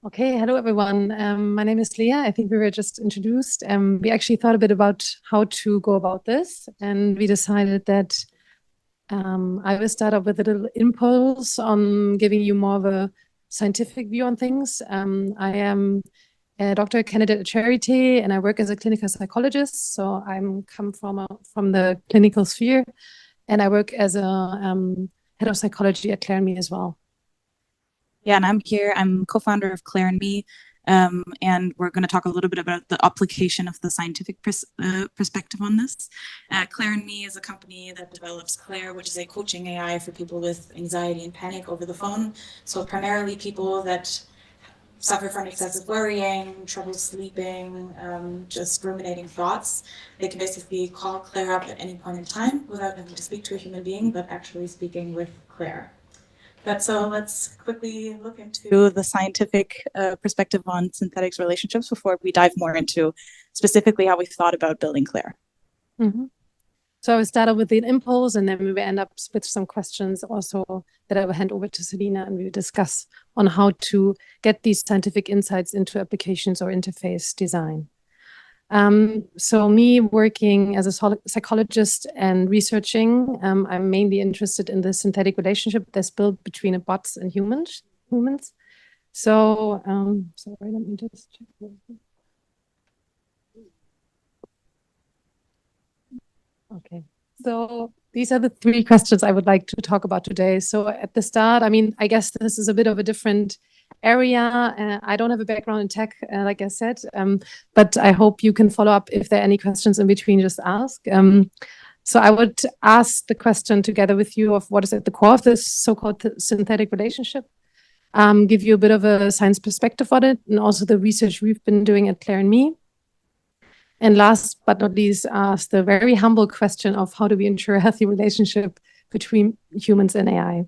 Okay, hello everyone. My name is Leah. I think we were just introduced. We actually thought a bit about how to go about this, and we decided that I will start off with a little impulse on giving you more of a scientific view on things. I am a doctoral candidate at Charité, and I work as a clinical psychologist. So I'm come from the clinical sphere, and I work as a head of psychology at Clare&Me as well. Yeah, and I'm here. I'm co-founder of Clare&Me, and we're going to talk a little bit about the application of the scientific perspective on this. Clare&Me is a company that develops Clare, which is a coaching AI for people with anxiety and panic over the phone. So primarily people that suffer from excessive worrying, trouble sleeping, just ruminating thoughts. They can basically call Clare up at any point in time without having to speak to a human being, but actually speaking with Clare. But so let's quickly look into the scientific perspective on synthetics relationships before we dive more into specifically how we thought about building Clare. Mm-hmm. So I will start with the impulse, and then we will end up with some questions also that I will hand over to Celina, and we will discuss on how to get these scientific insights into applications or interface design. So me working as a psychologist and researching, I'm mainly interested in the synthetic relationship that's built between bots and humans. So, sorry, let me just check. Okay, so these are the three questions I would like to talk about today. So at the start, I mean, I guess this is a bit of a different area. I don't have a background in tech, like I said, but I hope you can follow up if there are any questions in between, just ask. So I would ask the question together with you of what is at the core of this so-called synthetic relationship, give you a bit of a science perspective on it, and also the research we've been doing at Clare&Me. And last but not least, ask the very humble question of how do we ensure a healthy relationship between humans and AI.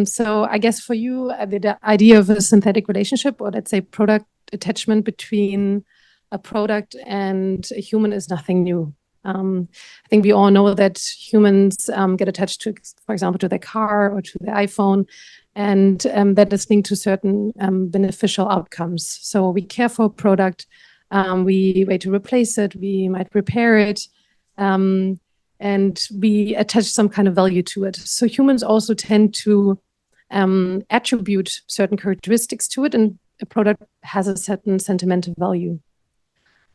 So I guess for you, the idea of a synthetic relationship, or let's say product attachment between a product and a human, is nothing new. I think we all know that humans get attached to, for example, to their car or to their iPhone, and that is linked to certain beneficial outcomes. So we care for a product, we wait to replace it, we might repair it, and we attach some kind of value to it. So humans also tend to attribute certain characteristics to it, and a product has a certain sentimental value.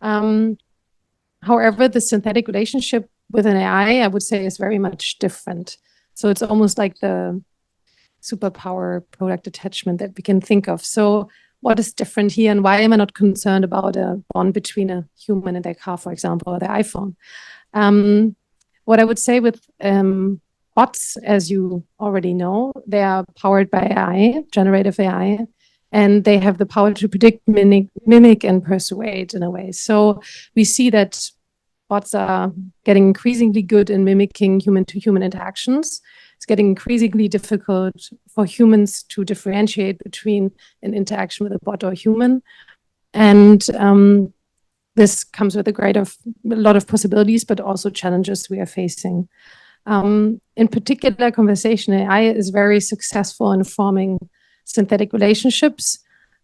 However, the synthetic relationship with an AI, I would say, is very much different. So it's almost like the superpower product attachment that we can think of. So what is different here, and why am I not concerned about a bond between a human and their car, for example, or their iPhone? What I would say with bots, as you already know, they are powered by AI, generative AI, and they have the power to predict, mimic, and persuade in a way. So we see that bots are getting increasingly good in mimicking human-to-human interactions. It's getting increasingly difficult for humans to differentiate between an interaction with a bot or a human. And this comes with a lot of possibilities, but also challenges we are facing. In particular, conversational AI is very successful in forming synthetic relationships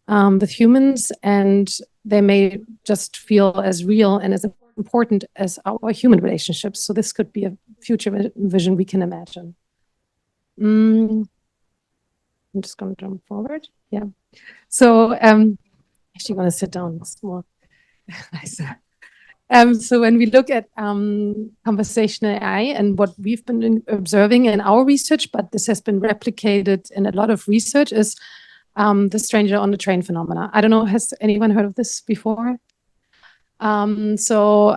with humans, and they may just feel as real and as important as our human relationships. So this could be a future vision we can imagine. I'm just going to jump forward. Yeah. So actually going to sit down. It's more nicer. So when we look at conversational AI and what we've been observing in our research, but this has been replicated in a lot of research, is the stranger on the train phenomena. I don't know, has anyone heard of this before? So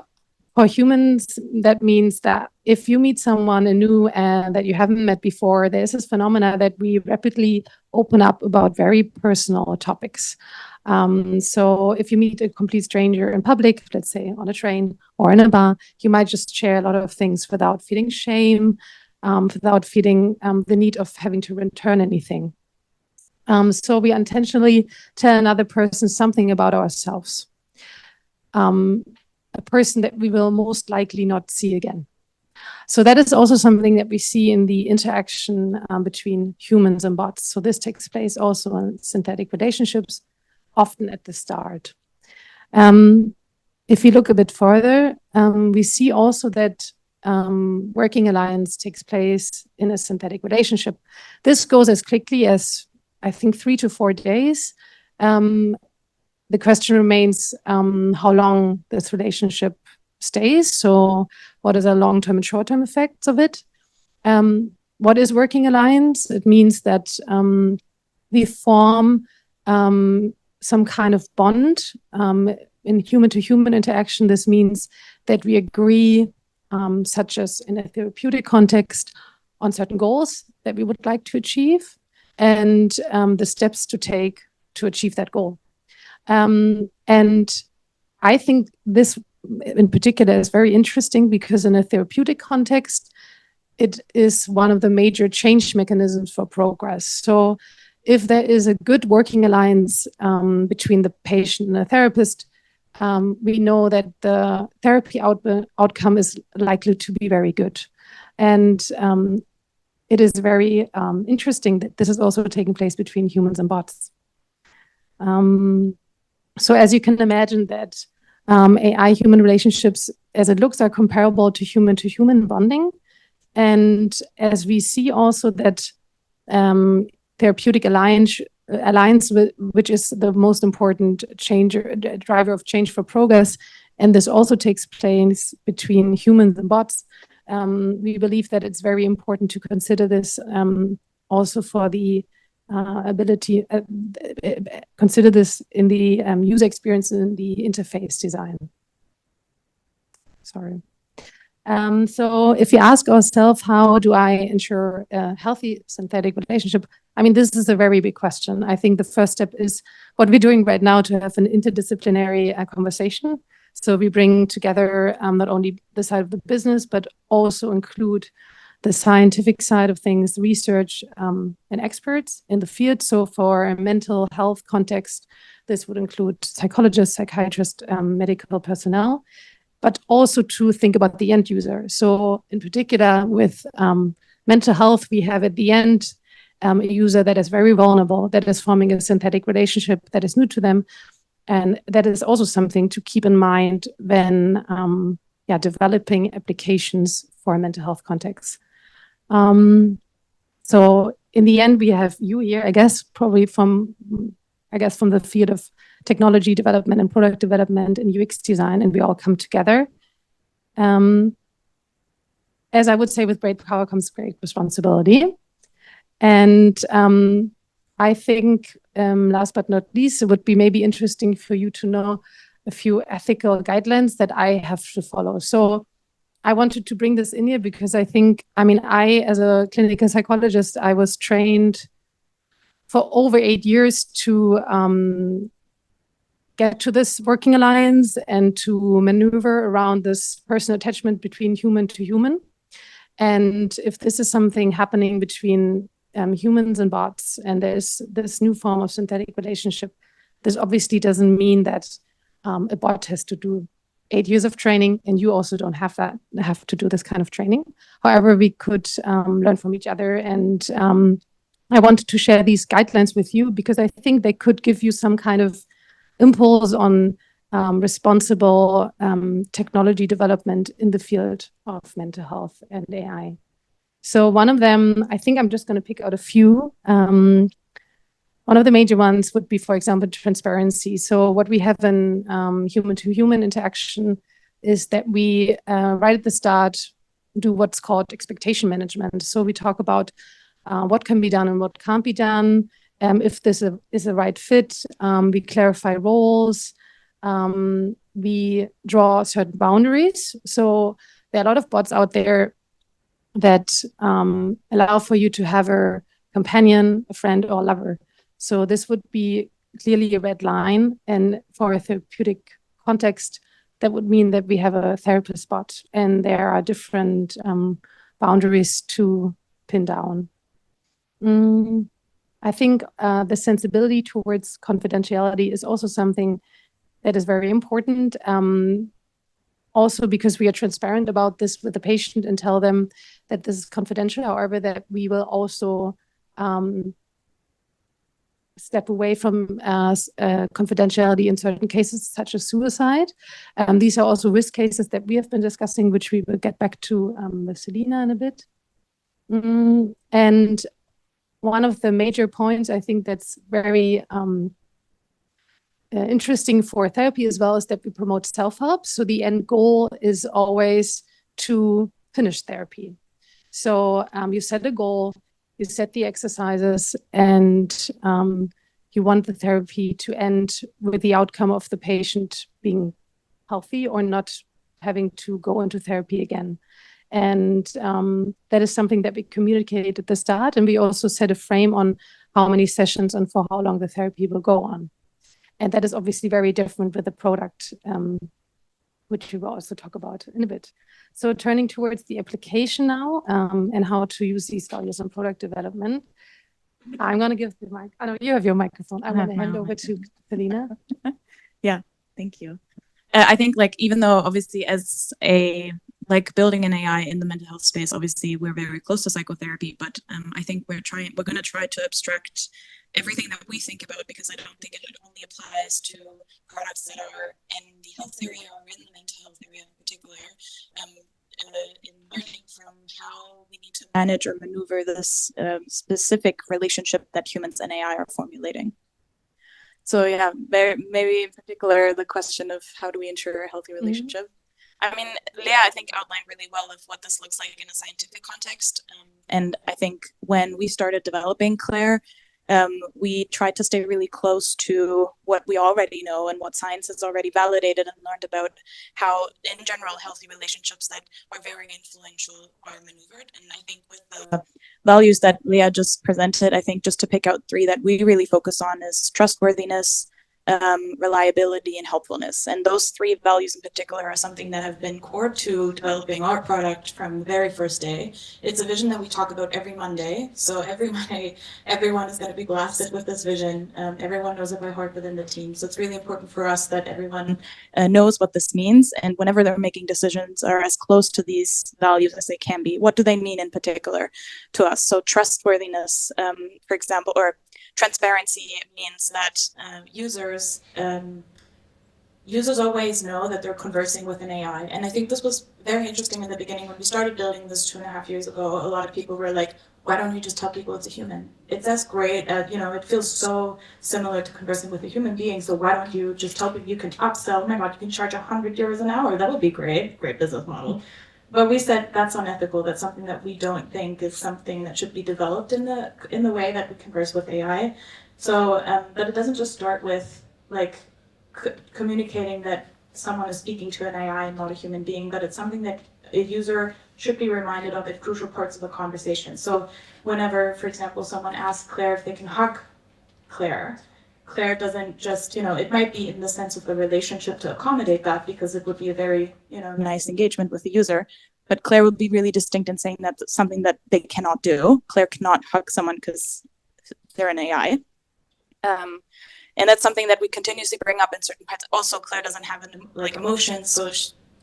for humans, that means that if you meet someone new that you haven't met before, there's this phenomena that we rapidly open up about very personal topics. So if you meet a complete stranger in public, let's say on a train or in a bar, you might just share a lot of things without feeling shame, without feeling the need of having to return anything. So we intentionally tell another person something about ourselves. A person that we will most likely not see again. So that is also something that we see in the interaction between humans and bots. So this takes place also in synthetic relationships, often at the start. If you look a bit further, we see also that working alliance takes place in a synthetic relationship. This goes as quickly as, I think, 3 to 4 days. The question remains how long this relationship stays. So what is the long-term and short-term effects of it? What is working alliance? It means that we form some kind of bond in human-to-human interaction. This means that we agree, such as in a therapeutic context, on certain goals that we would like to achieve and the steps to take to achieve that goal. And I think this in particular is very interesting because in a therapeutic context, it is one of the major change mechanisms for progress. So if there is a good working alliance between the patient and the therapist, we know that the therapy outcome is likely to be very good. And it is very interesting that this is also taking place between humans and bots. So as you can imagine that AI-human relationships, as it looks, are comparable to human bonding. And as we see also that therapeutic alliance, which is the most important driver of change for progress, and this also takes place between humans and bots, we believe that it's very important to consider this also for the consider this in the user experience and the interface design. Sorry. So if you ask ourselves, how do I ensure a healthy synthetic relationship? I mean, this is a very big question. I think the first step is what we're doing right now to have an interdisciplinary conversation. So we bring together not only the side of the business, but also include the scientific side of things, research and experts in the field. So for a mental health context, this would include psychologists, psychiatrists, medical personnel, but also to think about the end user. So in particular with mental health, we have at the end a user that is very vulnerable, that is forming a synthetic relationship that is new to them. And that is also something to keep in mind when developing applications for a mental health context. So in the end, we have you here, I guess, probably from the field of technology development and product development and UX design, and we all come together. As I would say, with great power comes great responsibility. And I think, last but not least, it would be maybe interesting for you to know a few ethical guidelines that I have to follow. So I wanted to bring this in here because I think, I, as a clinical psychologist, I was trained for over 8 years to get to this working alliance and to maneuver around this personal attachment between human to human. And if this is something happening between humans and bots, and there's this new form of synthetic relationship, this obviously doesn't mean that a bot has to do 8 years of training, and you also don't have to do this kind of training. However, we could learn from each other, and I wanted to share these guidelines with you because I think they could give you some kind of impulse on responsible technology development in the field of mental health and AI. So one of them, I think I'm just going to pick out a few. One of the major ones would be, for example, transparency. So what we have in human-to-human interaction is that we, right at the start, do what's called expectation management. So we talk about what can be done and what can't be done. If this is a right fit, we clarify roles. We draw certain boundaries. So there are a lot of bots out there that allow for you to have a companion, a friend, or a lover. So this would be clearly a red line. And for a therapeutic context, that would mean that we have a therapist bot, and there are different boundaries to pin down. I think the sensibility towards confidentiality is also something that is very important. also because we are transparent about this with the patient and tell them that this is confidential, however, that we will also step away from confidentiality in certain cases, such as suicide. These are also risk cases that we have been discussing, which we will get back to with Celina in a bit. And one of the major points I think that's very interesting for therapy as well is that we promote self-help. So the end goal is always to finish therapy. So you set a goal, you set the exercises, and you want the therapy to end with the outcome of the patient being healthy or not having to go into therapy again. And that is something that we communicate at the start. And we also set a frame on how many sessions and for how long the therapy will go on. And that is obviously very different with the product, which we will also talk about in a bit. So turning towards the application now and how to use these values in product development. I'm going to give the mic. I know you have your microphone. I'm going to hand over to Celina. Yeah, thank you. I think even though obviously as building an AI in the mental health space, obviously we're very close to psychotherapy, but I think we're going to try to abstract everything that we think about, because I don't think it only applies to products that are in the health area or in the mental health area in particular. In learning from how we need to manage or maneuver this specific relationship that humans and AI are formulating. So yeah, maybe in particular the question of how do we ensure a healthy relationship. I mean, Leah, I think outlined really well of what this looks like in a scientific context. And I think when we started developing Clare, we tried to stay really close to what we already know and what science has already validated and learned about how, in general, healthy relationships that are very influential are maneuvered. And I think with the values that Leah just presented, I think just to pick out 3 that we really focus on is trustworthiness, reliability, and helpfulness. And those 3 values in particular are something that have been core to developing our product from the very first day. It's a vision that we talk about every Monday. So every Monday, everyone is going to be blasted with this vision. Everyone knows it by heart within the team. So it's really important for us that everyone knows what this means. And whenever they're making decisions, are as close to these values as they can be. What do they mean in particular to us? So trustworthiness, for example, or transparency means that users always know that they're conversing with an AI. And I think this was very interesting in the beginning. When we started building this 2.5 years ago, a lot of people were like, why don't you just tell people it's a human? It's as great, it feels so similar to conversing with a human being. So why don't you just tell people you can upsell? Oh my God, you can charge 100 euros an hour. That would be great. Great business model. But we said that's unethical. That's something that we don't think is something that should be developed in the way that we converse with AI. So, but it doesn't just start with communicating that someone is speaking to an AI and not a human being, but it's something that a user should be reminded of at crucial parts of the conversation. So, whenever, for example, someone asks Claire if they can hug Claire, Claire doesn't just, it might be in the sense of the relationship to accommodate that, because it would be a very, nice engagement with the user. But Claire would be really distinct in saying that's something that they cannot do. Claire cannot hug someone because they're an AI. And that's something that we continuously bring up in certain parts. Also, Claire doesn't have emotions, so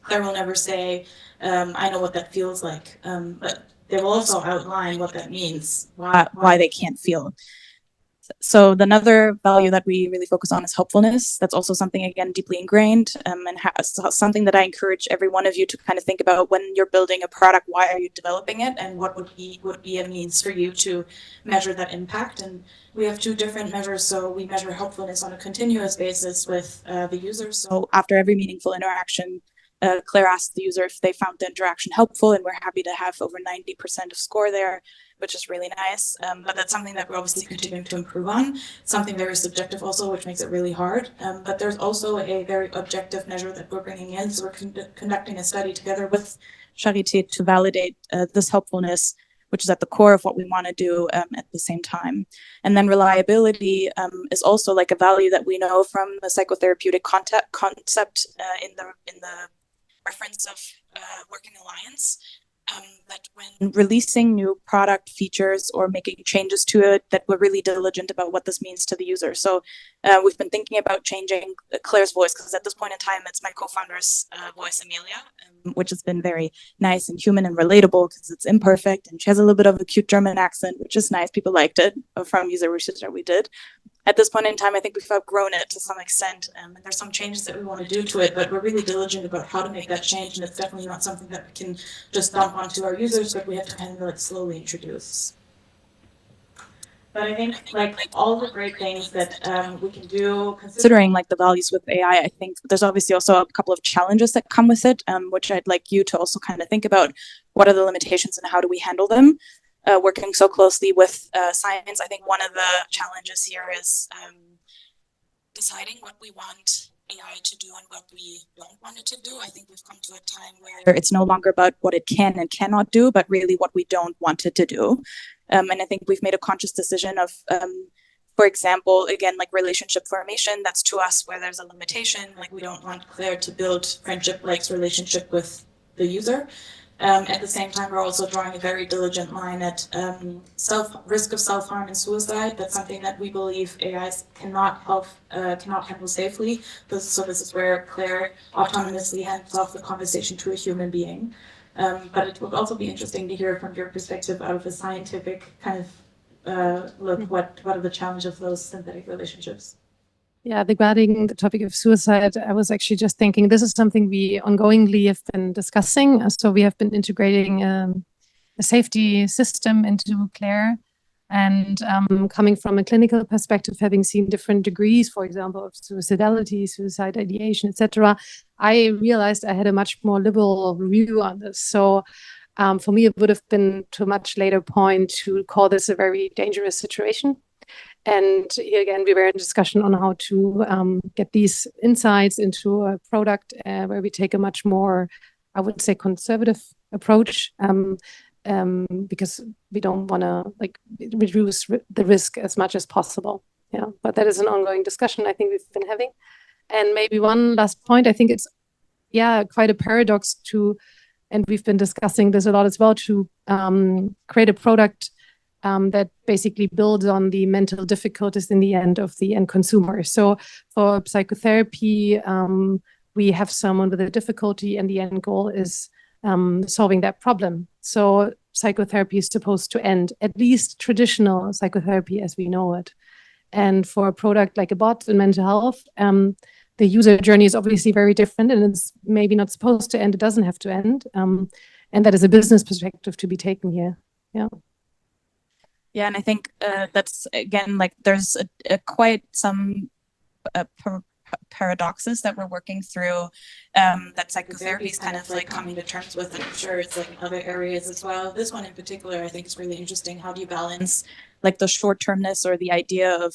Claire will never say, I know what that feels like. But they will also outline what that means, why they can't feel. So another value that we really focus on is helpfulness. That's also something, again, deeply ingrained, and something that I encourage every one of you to kind of think about when you're building a product. Why are you developing it, and what would be a means for you to measure that impact? And we have 2 different measures. So we measure helpfulness on a continuous basis with the user. So after every meaningful interaction, Claire asked the user if they found the interaction helpful, and we're happy to have over 90% of score there, which is really nice. But that's something that we're obviously continuing to improve on. Something very subjective also, which makes it really hard. But there's also a very objective measure that we're bringing in. So we're conducting a study together with Charité to validate this helpfulness, which is at the core of what we want to do at the same time. And then reliability is also a value that we know from the psychotherapeutic concept in the reference of working alliance. that when releasing new product features or making changes to it, that we're really diligent about what this means to the user. So we've been thinking about changing Claire's voice, because at this point in time, it's my co-founder's voice, Amelia, which has been very nice and human and relatable because it's imperfect. And she has a little bit of a cute German accent, which is nice. People liked it from user research that we did. At this point in time, I think we've outgrown it to some extent, and there's some changes that we want to do to it, but we're really diligent about how to make that change, and it's definitely not something that we can just dump onto our users, but we have to kind of like slowly introduce. But I think like all the great things that we can do, considering like the values with AI, I think there's obviously also a couple of challenges that come with it, which I'd like you to also kind of think about. What are the limitations and how do we handle them? Working so closely with science, I think one of the challenges here is deciding what we want AI to do and what we don't want it to do. I think we've come to a time where it's no longer about what it can and cannot do, but really what we don't want it to do. And I think we've made a conscious decision of, for example, again, like relationship formation, that's to us where there's a limitation. Like we don't want Claire to build friendship-like relationship with the user. At the same time, we're also drawing a very diligent line at risk of self-harm and suicide. That's something that we believe AIs cannot handle safely. So this is where Claire autonomously hands off the conversation to a human being. But it would also be interesting to hear from your perspective out of a scientific kind of look, what are the challenges of those synthetic relationships? Yeah, regarding the topic of suicide, I was actually just thinking this is something we ongoingly have been discussing. So we have been integrating a safety system into Claire. And coming from a clinical perspective, having seen different degrees, for example, of suicidality, suicide ideation, etc., I realized I had a much more liberal view on this. So for me, it would have been to a much later point to call this a very dangerous situation. And here again, we were in discussion on how to get these insights into a product where we take a much more, I would say, conservative approach, because we don't want to like reduce the risk as much as possible. Yeah, but that is an ongoing discussion I think we've been having. And maybe one last point, I think it's quite a paradox to, and we've been discussing this a lot as well, to create a product that basically builds on the mental difficulties in the end of the end consumer. So for psychotherapy, we have someone with a difficulty and the end goal is solving that problem. So psychotherapy is supposed to end, at least traditional psychotherapy as we know it. And for a product like a bot in mental health, the user journey is obviously very different and it's maybe not supposed to end. It doesn't have to end. And that is a business perspective to be taken here. Yeah. Yeah, and I think that's, again, like there's quite some paradoxes that we're working through that psychotherapy is kind of like coming to terms with, and I'm sure it's like in other areas as well. This one in particular, I think is really interesting. How do you balance like the short-termness or the idea of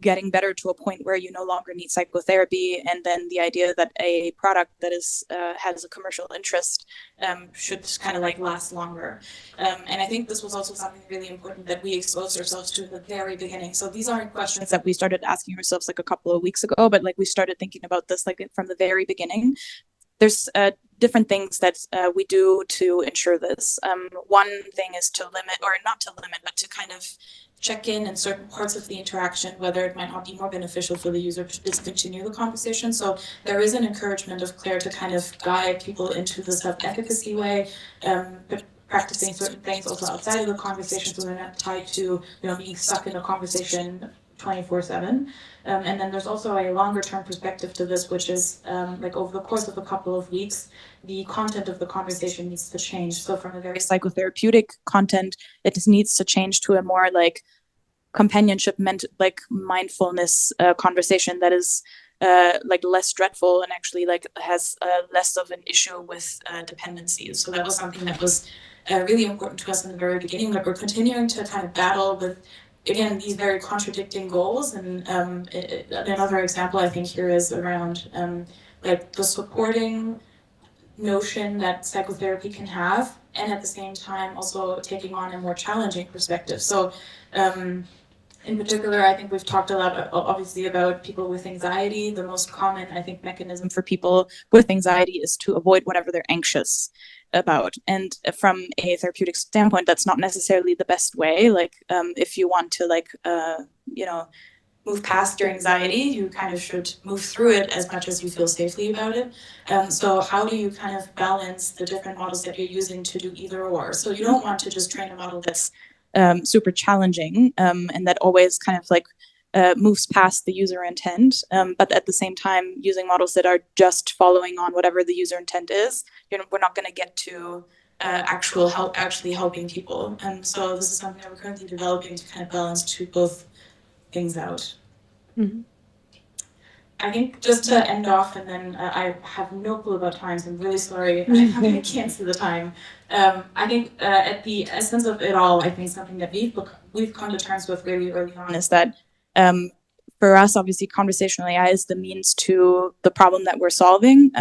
getting better to a point where you no longer need psychotherapy, and then the idea that a product that is has a commercial interest should kind of like last longer. And I think this was also something really important that we exposed ourselves to at the very beginning. So these aren't questions that we started asking ourselves like a couple of weeks ago, but like we started thinking about this like from the very beginning. There's different things that we do to ensure this. One thing is to limit, or not to limit, but to kind of check in certain parts of the interaction, whether it might not be more beneficial for the user to discontinue the conversation. So there is an encouragement of Claire to kind of guide people into the self-efficacy way, practicing certain things also outside of the conversation so they're not tied to being stuck in a conversation 24/7. And then there's also a longer term perspective to this, which is like over the course of a couple of weeks, the content of the conversation needs to change. So from a very psychotherapeutic content, it just needs to change to a more like companionship, like mindfulness conversation that is like less dreadful and actually like has less of an issue with dependencies. So that was something that was really important to us in the very beginning, but we're continuing to kind of battle with, again, these very contradicting goals. And another example I think here is around like the supporting notion that psychotherapy can have, and at the same time also taking on a more challenging perspective. So In particular, I think we've talked a lot, obviously, about people with anxiety. The most common, I think, mechanism for people with anxiety is to avoid whatever they're anxious about. And from a therapeutic standpoint, that's not necessarily the best way. Like, if you want to, like, move past your anxiety, you kind of should move through it as much as you feel safely about it. So how do you kind of balance the different models that you're using to do either or? So you don't want to just train a model that's super challenging and that always kind of like moves past the user intent, but at the same time using models that are just following on whatever the user intent is. We're not going to get to actually helping people. So this is something that we're currently developing to kind of balance to both things out. Mm-hmm. I think just to end off, and then I have no clue about time, so I'm really sorry. I can't see the time. I think at the essence of it all, I think something that we've come to terms with really early on is that for us, obviously, conversational AI is the means to the problem that we're solving,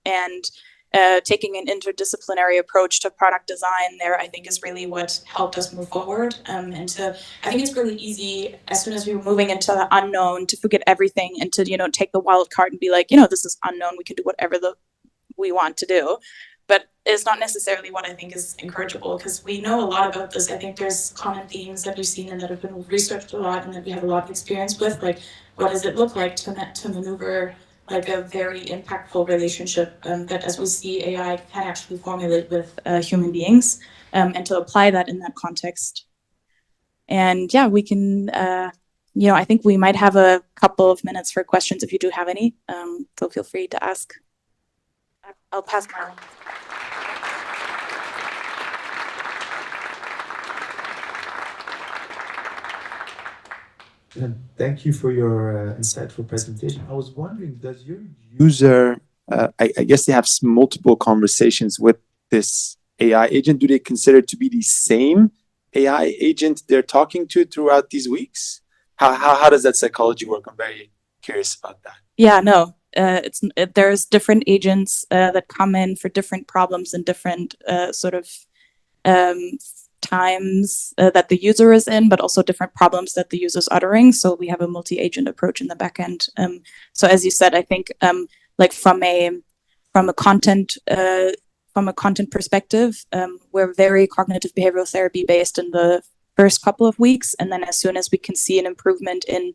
and taking an interdisciplinary approach to product design there, I think, is really what helped us move forward. I think it's really easy as soon as we were moving into the unknown to forget everything and to, take the wild card and be like, this is unknown. We can do whatever we want to do. But it's not necessarily what I think is encourageable, because we know a lot about this. I think there's common themes that we've seen and that have been researched a lot and that we have a lot of experience with. Like, what does it look like to maneuver like a very impactful relationship that, as we see, AI can actually formulate with human beings, and to apply that in that context. And yeah, we can, I think we might have a couple of minutes for questions if you do have any. So feel free to ask. I'll pass my. Thank you for your insightful presentation. I was wondering, does your user, I guess they have multiple conversations with this AI agent. Do they consider it to be the same AI agent they're talking to throughout these weeks? How does that psychology work? I'm very curious about that. Yeah, no, there's different agents that come in for different problems and different sort of times that the user is in, but also different problems that the user's uttering. So we have a multi-agent approach in the back end. So as you said, I think like from a content perspective, we're very cognitive behavioral therapy based in the first couple of weeks, and then as soon as we can see an improvement in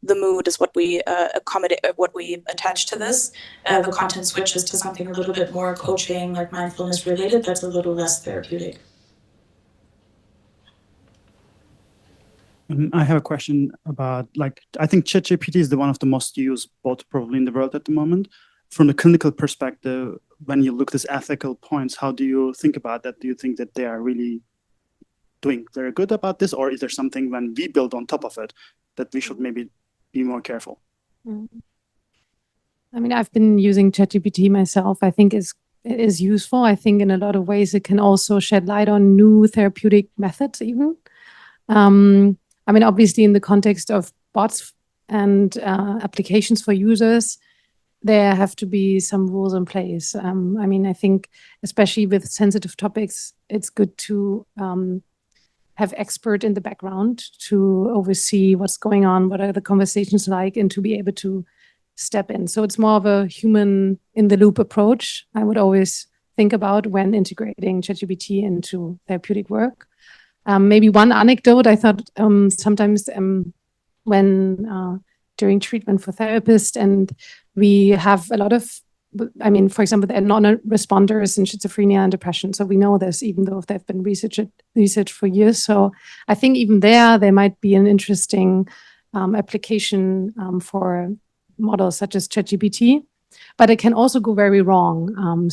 the mood is what we accommodate, what we attach to this. The content switches to something a little bit more coaching, like mindfulness related. That's a little less therapeutic. I have a question about, I think ChatGPT is one of the most used bots probably in the world at the moment. From the clinical perspective, when you look at these ethical points, how do you think about that? Do you think that they are really doing very good about this, or is there something when we build on top of it that we should maybe be more careful? I mean, I've been using ChatGPT myself. I think it is useful. I think in a lot of ways it can also shed light on new therapeutic methods even. I mean, obviously in the context of bots and applications for users, there have to be some rules in place. I mean, I think especially with sensitive topics, it's good to have expert in the background to oversee what's going on, what are the conversations like, and to be able to step in. So it's more of a human in the loop approach I would always think about when integrating ChatGPT into therapeutic work. Maybe one anecdote, I thought sometimes when during treatment for therapists, and we have a lot of, I mean, for example, the non-responders in schizophrenia and depression. So we know this, even though they've been researched for years. So I think even there might be an interesting application for models such as ChatGPT, but it can also go very wrong.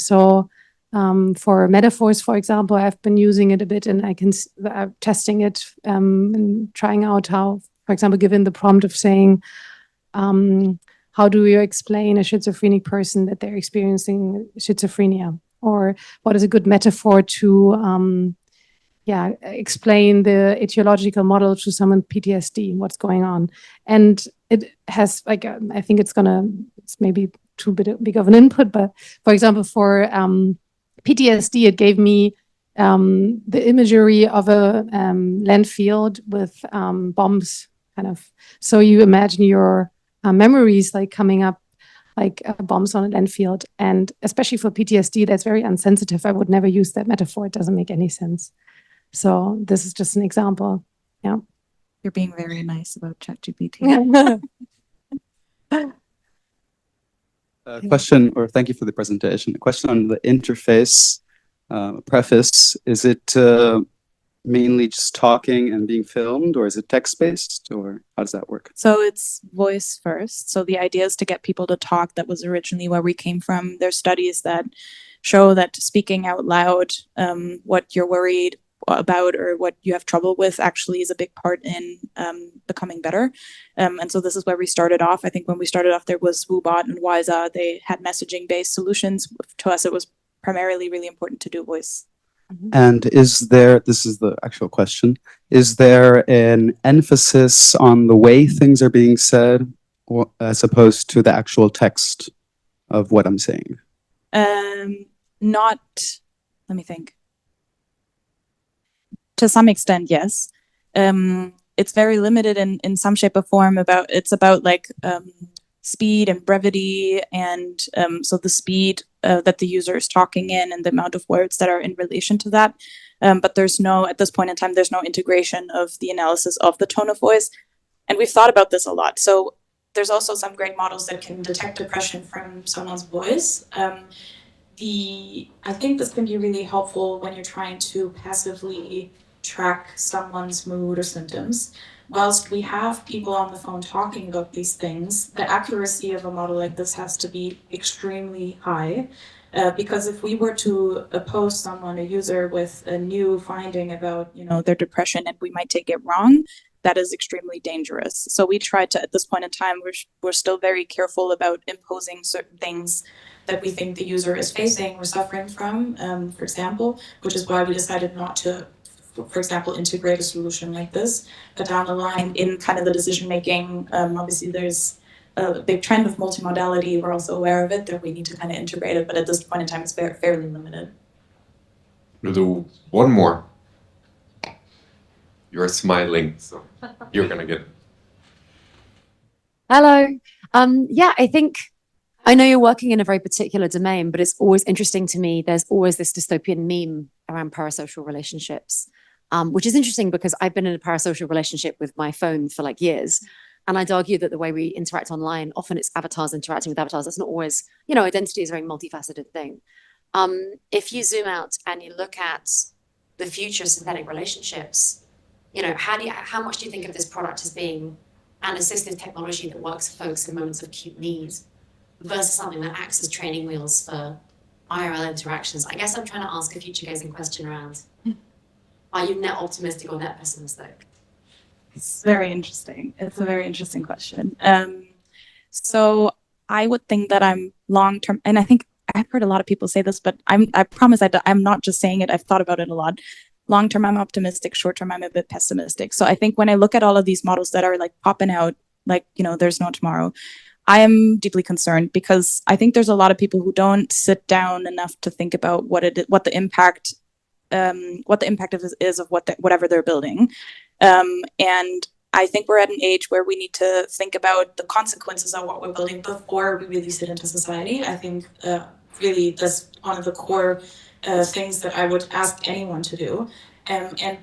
For metaphors, for example, I've been using it a bit, and I can testing it and trying out how, for example, given the prompt of saying, how do you explain a schizophrenic person that they're experiencing schizophrenia? Or what is a good metaphor to explain the etiological model to someone PTSD, what's going on? And it has, I think it's maybe too big of an input, but for example, for PTSD, it gave me the imagery of a landfill with bombs kind of. So you imagine your memories like coming up like bombs on an endfield. And especially for PTSD, that's very insensitive. I would never use that metaphor. It doesn't make any sense. So this is just an example. Yeah. You're being very nice about ChatGPT. Question, or thank you for the presentation. A question on the interface preface. Is it mainly just talking and being filmed, or is it text-based, or how does that work? So it's voice first. So the idea is to get people to talk. That was originally where we came from. There's studies that show that speaking out loud what you're worried about or what you have trouble with actually is a big part in becoming better. And so this is where we started off. I think when we started off, there was WooBot and Wiza. They had messaging-based solutions. To us, it was primarily really important to do voice. And is there, this is the actual question, is there an emphasis on the way things are being said, or, as opposed to the actual text of what I'm saying? Not, let me think. To some extent, yes. It's very limited in some shape or form. It's about like speed and brevity, and so the speed that the user is talking in and the amount of words that are in relation to that. But there's no, at this point in time, there's no integration of the analysis of the tone of voice. And we've thought about this a lot. So there's also some great models that can detect depression from someone's voice. I think this can be really helpful when you're trying to passively track someone's mood or symptoms. Whilst we have people on the phone talking about these things, the accuracy of a model like this has to be extremely high. Because if we were to oppose someone, a user, with a new finding about, their depression, and we might take it wrong, that is extremely dangerous. So we try to, at this point in time, we're still very careful about imposing certain things that we think the user is facing or suffering from, for example, which is why we decided not to, for example, integrate a solution like this. But down the line, in kind of the decision-making, obviously there's a big trend of multimodality. We're also aware of it, that we need to kind of integrate it, but at this point in time, it's fairly limited. We'll do one more. You're smiling, so you're gonna get it. Hello. Yeah, I know you're working in a very particular domain, but it's always interesting to me. There's always this dystopian meme around parasocial relationships, which is interesting because I've been in a parasocial relationship with my phone for like years. And I'd argue that the way we interact online, often it's avatars interacting with avatars. That's not always, identity is a very multifaceted thing. If you zoom out and you look at the future of synthetic relationships, how much do you think of this product as being an assistive technology that works for folks in moments of acute need versus something that acts as training wheels for IRL interactions? I guess I'm trying to ask a future-gazing question around, are you net optimistic or net pessimistic? It's very interesting. It's a very interesting question. So I would think that I'm long-term, and I think I've heard a lot of people say this, but I promise I'm not just saying it. I've thought about it a lot. Long-term, I'm optimistic. Short-term, I'm a bit pessimistic. So I think when I look at all of these models that are like popping out, like, there's no tomorrow, I am deeply concerned because I think there's a lot of people who don't sit down enough to think about what the impact is of whatever they're building. And I think we're at an age where we need to think about the consequences of what we're building before we release it into society. I think really that's one of the core things that I would ask anyone to do. And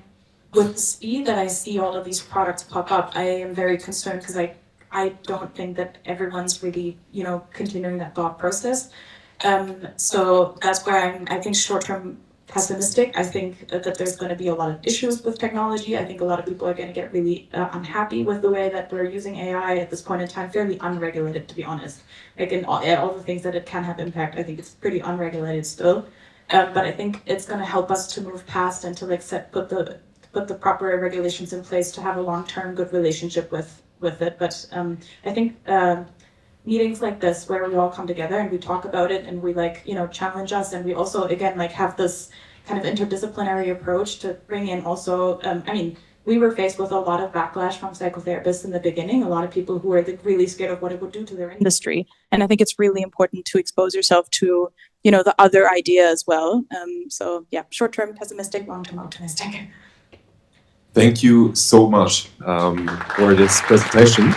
with the speed that I see all of these products pop up, I am very concerned because I don't think that everyone's really, continuing that thought process. So that's where I think short-term pessimistic. I think that there's going to be a lot of issues with technology. I think a lot of people are going to get really unhappy with the way that we're using AI at this point in time, fairly unregulated, to be honest. Like in all the things that it can have impact, I think it's pretty unregulated still. But I think it's going to help us to move past and to like put the proper regulations in place to have a long-term good relationship with it. But I think meetings like this where we all come together and we talk about it and we challenge us, and we also again have this kind of interdisciplinary approach to bring in also we were faced with a lot of backlash from psychotherapists in the beginning, a lot of people who were really scared of what it would do to their industry. And I think it's really important to expose yourself to the other idea as well. So yeah, short-term pessimistic, long-term optimistic. Thank you so much for this presentation.